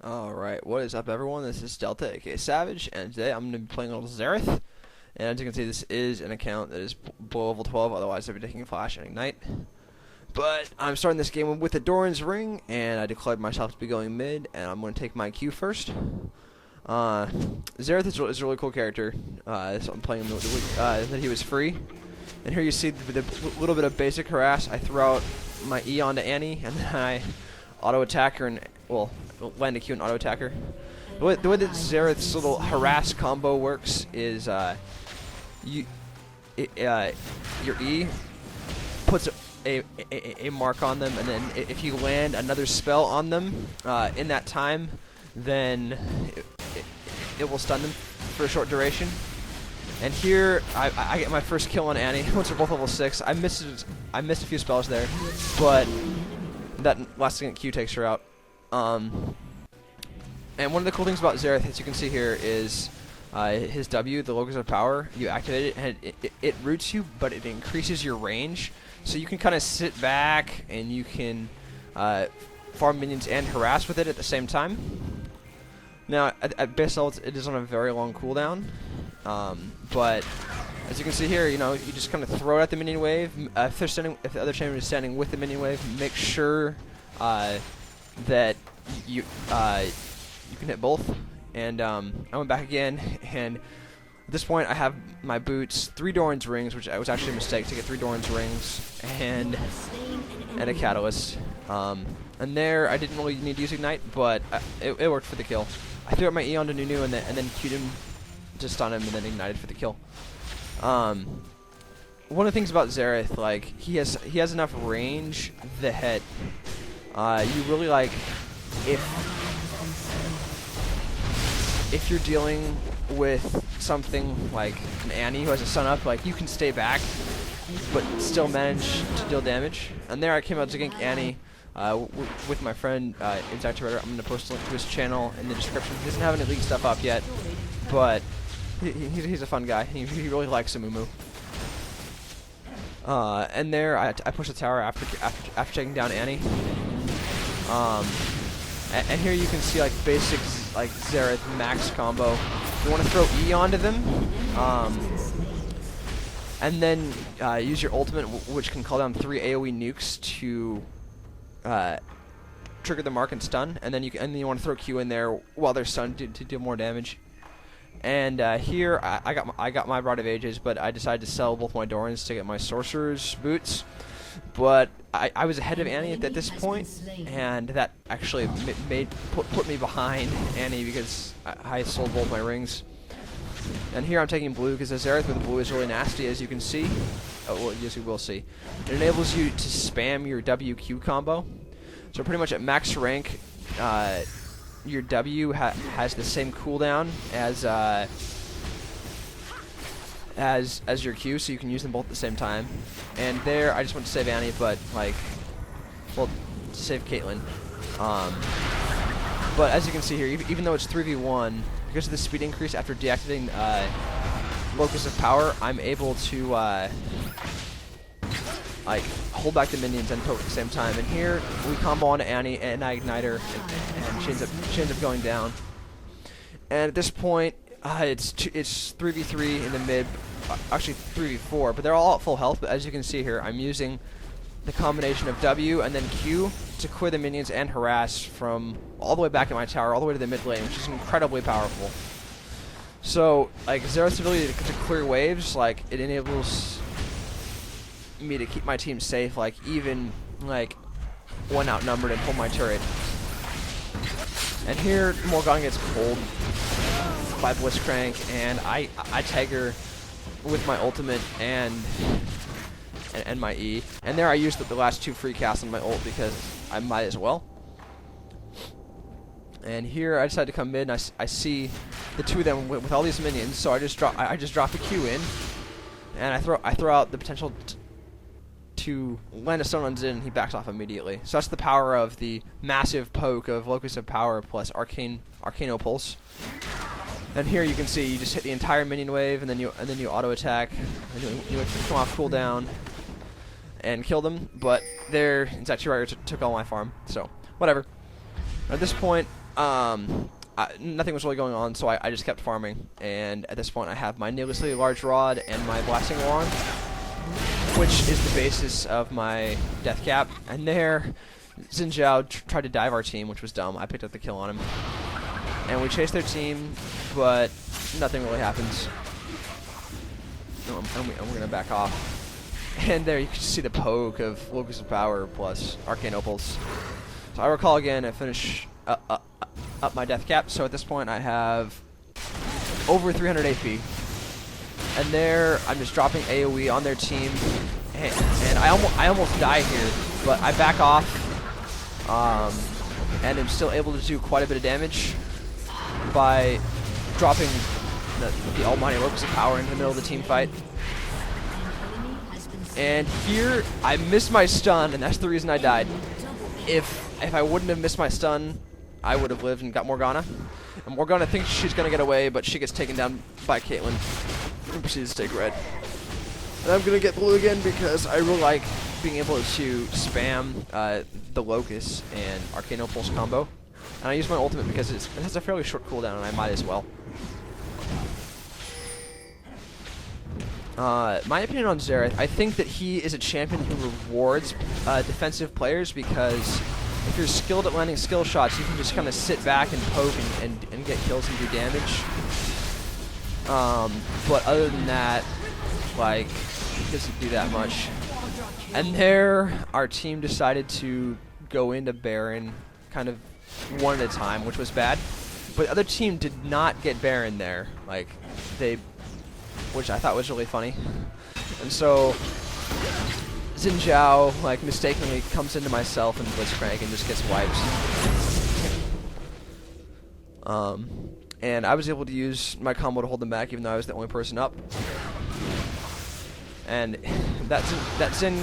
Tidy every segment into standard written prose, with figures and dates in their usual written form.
Alright, what is up everyone? This is Delta, aka Savage, and today I'm going to be playing a little Xerath. And as you can see, this is an account that is below level 12, otherwise I'd be taking Flash and Ignite. But I'm starting this game with the Doran's Ring, and I declared myself to be going mid, and I'm going to take my Q first. Xerath is a really cool character, so I'm playing him that he was free. And here you see the little bit of basic harass. I throw out my E onto Annie, and then I auto-attack her, and, well, land a Q and auto-attack her. The way that Xerath's little harass combo works is your E puts a mark on them, and then if you land another spell on them in that time, then it will stun them for a short duration. And here I get my first kill on Annie. Once we're both level 6, I missed a few spells there, but that last second Q takes her out. And one of the cool things about Xerath, as you can see here, is his W, the Locus of Power. You activate it, and it roots you, but it increases your range. So you can kind of sit back, and you can farm minions and harass with it at the same time. Now, at base level, it is on a very long cooldown. But as you can see here, you know, you just kind of throw it at the minion wave. If the other champion is standing with the minion wave, make sure that you can hit both. And I went back again, and at this point I have my boots, 3 Doran's rings, which was actually a mistake to get 3 Doran's rings, and a catalyst. And there I didn't really need to use Ignite, but it worked for the kill. I threw out my E onto Nunu and then Q'd him to stun him, and then ignited for the kill. One of the things about Xerath, like, he has enough range that you really, like, if you're dealing with something like an Annie who has a stun up, like, you can stay back but still manage to deal damage. And there I came out to gank Annie with my friend Xerath. I'm going to post a link to his channel in the description. He doesn't have any league stuff up yet, but he's a fun guy. He really likes Amumu. And there I pushed the tower after taking down Annie. And here you can see, like, basic, like, Xerath max combo. You want to throw E onto them, and then use your ultimate, which can call down 3 AoE nukes to trigger the mark and stun. And then you want to throw Q in there while they're stunned to deal more damage. And here I got my Rod of Ages, but I decided to sell both my Dorans to get my Sorcerer's boots. But I was ahead of Annie at this point, and that actually put me behind Annie because I sold both my rings. And here I'm taking blue because the Xerath with blue is really nasty, as you can see. Oh, well, yes, you will see. It enables you to spam your WQ combo. So pretty much at max rank, your W has the same cooldown as your Q, so you can use them both at the same time. And there, I just went to save Annie, but, like, well, to save Caitlyn. But as you can see here, even though it's 3v1, because of the speed increase after deactivating Locus of Power, I'm able to like, hold back the minions and poke at the same time. And here we combo onto Annie, and I ignite her, and she ends up going down. And at this point, it's 3v3 in the mid, actually 3v4, but they're all at full health. But as you can see here, I'm using the combination of W and then Q to clear the minions and harass from all the way back at my tower, all the way to the mid lane, which is incredibly powerful. So, like, Xerath's ability to clear waves, like, it enables me to keep my team safe, like, even, like, one outnumbered and hold my turret. And here, Morgan gets pulled by Blitzcrank, and I tag her with my ultimate and my E. And there I used the last 2 free casts on my ult because I might as well. And here I decided to come mid, and I see the 2 of them with all these minions, so I just drop a Q in, and I throw out the potential to land a stun on Xin, and he backs off immediately. So that's the power of the massive poke of Locus of Power plus Arcano Pulse. And here you can see you just hit the entire minion wave, and then you auto attack, and you come off cooldown and kill them. But there, Xerath took all my farm, so whatever. At this point, nothing was really going on, so I just kept farming. And at this point, I have my needlessly large rod and my blasting wand, which is the basis of my death cap. And there, Xin Zhao tried to dive our team, which was dumb. I picked up the kill on him. And we chased their team, but nothing really happens. No, and we're going to back off. And there you can see the poke of Locus of Power plus Arcane Opals. So I recall again, I finish up my death cap. So at this point I have over 300 AP. And there I'm just dropping AoE on their team. And I almost die here, but I back off. And I'm still able to do quite a bit of damage by dropping the almighty Locus of Power in the middle of the team fight. And here, I missed my stun, and that's the reason I died. If I wouldn't have missed my stun, I would have lived and got Morgana. And Morgana thinks she's going to get away, but she gets taken down by Caitlyn and proceeds to take red. And I'm going to get blue again because I really like being able to spam the Locus and Arcane Opals combo. And I use my ultimate because it has a fairly short cooldown, and I might as well. My opinion on Xerath, I think that he is a champion who rewards defensive players, because if you're skilled at landing skill shots, you can just kind of sit back and poke and get kills and do damage. But other than that, like, he doesn't do that much. And there, our team decided to go into Baron kind of one at a time, which was bad. But the other team did not get Baron there. Like, which I thought was really funny. And so Xin Zhao, like, mistakenly comes into myself and Blitzcrank and just gets wipes. And I was able to use my combo to hold them back, even though I was the only person up. And that Xin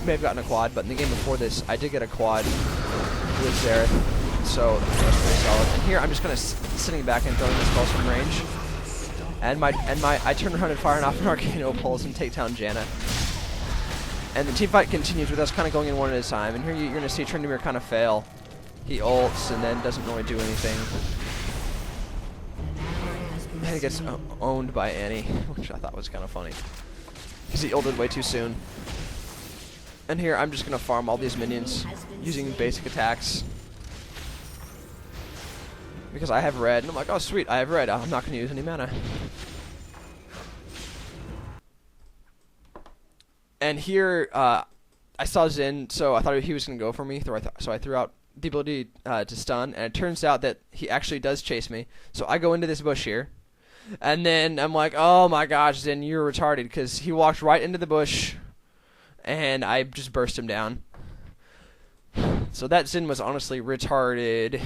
may have gotten a quad, but in the game before this, I did get a quad with Xerath, so that was pretty solid. And here I'm just kind of sitting back and throwing the spells from range. And I turn around and fire off an Arcane Opals and take down Janna. And the team fight continues with us kind of going in one at a time. And here you're going to see Tryndamere kind of fail. He ults and then doesn't really do anything. And he gets owned by Annie, which I thought was kind of funny, because he ulted way too soon. And here I'm just going to farm all these minions using basic attacks, because I have red, and I'm like, oh sweet, I have red, I'm not going to use any mana. And here, I saw Xin, so I thought he was going to go for me, so I threw out the ability to stun, and it turns out that he actually does chase me. So I go into this bush here, and then I'm like, oh my gosh, Xin, you're retarded, because he walked right into the bush, and I just burst him down. So that Xin was honestly retarded.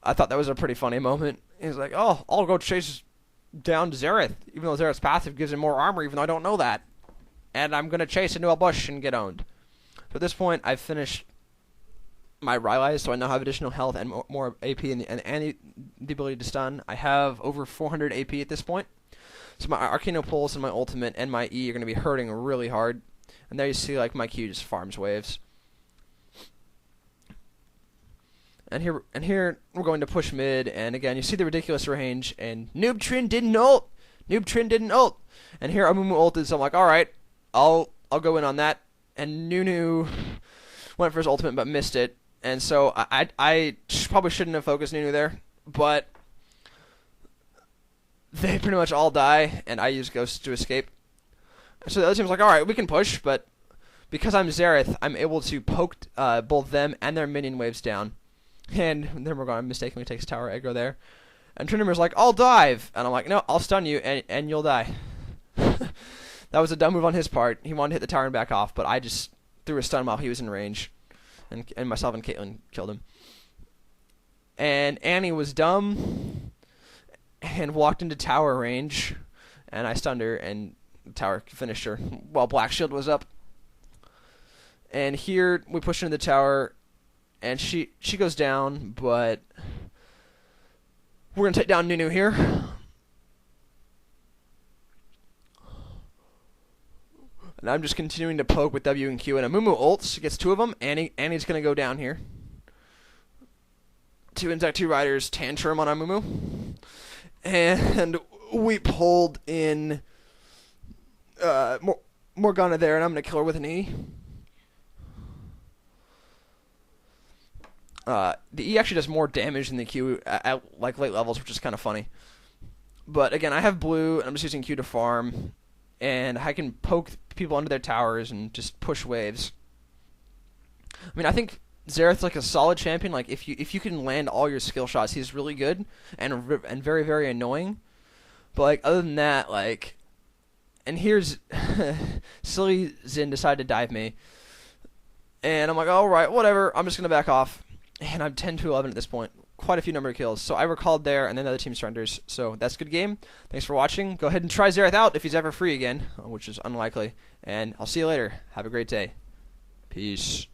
I thought that was a pretty funny moment. He's like, oh, I'll go chase down Xerath, even though Xerath's passive gives him more armor, even though I don't know that. And I'm going to chase into a bush and get owned. So at this point, I've finished my Rylai's, so I now have additional health and more AP and the ability to stun. I have over 400 AP at this point. So my Arcane Pulse and my ultimate and my E are going to be hurting really hard. And there you see, like, my Q just farms waves. And here we're going to push mid, and again you see the ridiculous range, and Noob Trin didn't ult. And here Amumu ulted, so I'm like, all right, I'll go in on that. And Nunu went for his ultimate but missed it, and so I probably shouldn't have focused Nunu there, but they pretty much all die, and I use Ghost to escape. So the other team's like, all right, we can push, but because I'm Xerath, I'm able to poke both them and their minion waves down. And then Morgana mistakenly takes tower aggro there. And Tryndamere's like, I'll dive! And I'm like, no, I'll stun you, and you'll die. That was a dumb move on his part. He wanted to hit the tower and back off, but I just threw a stun while he was in range. And myself and Caitlyn killed him. And Annie was dumb and walked into tower range. And I stunned her, and the tower finished her while Black Shield was up. And here we push into the tower, and she goes down, but we're going to take down Nunu here. And I'm just continuing to poke with W and Q, and Amumu ults, gets two of them. Annie's going to go down here. 2 Intact 2 Riders Tantrum on Amumu. And we pulled in Morgana there, and I'm going to kill her with an E. The E actually does more damage than the Q at like late levels, which is kind of funny. But again, I have blue, and I'm just using Q to farm, and I can poke people under their towers and just push waves. I mean, I think Xerath's like a solid champion. Like if you can land all your skill shots, he's really good and very very annoying. But like other than that, like, and here's silly Xin decided to dive me, and I'm like, all right, whatever. I'm just gonna back off, and I'm 10-11 at this point. Quite a few number of kills. So I recalled there, and then the other team surrenders. So that's a good game. Thanks for watching. Go ahead and try Xerath out if he's ever free again, which is unlikely. And I'll see you later. Have a great day. Peace.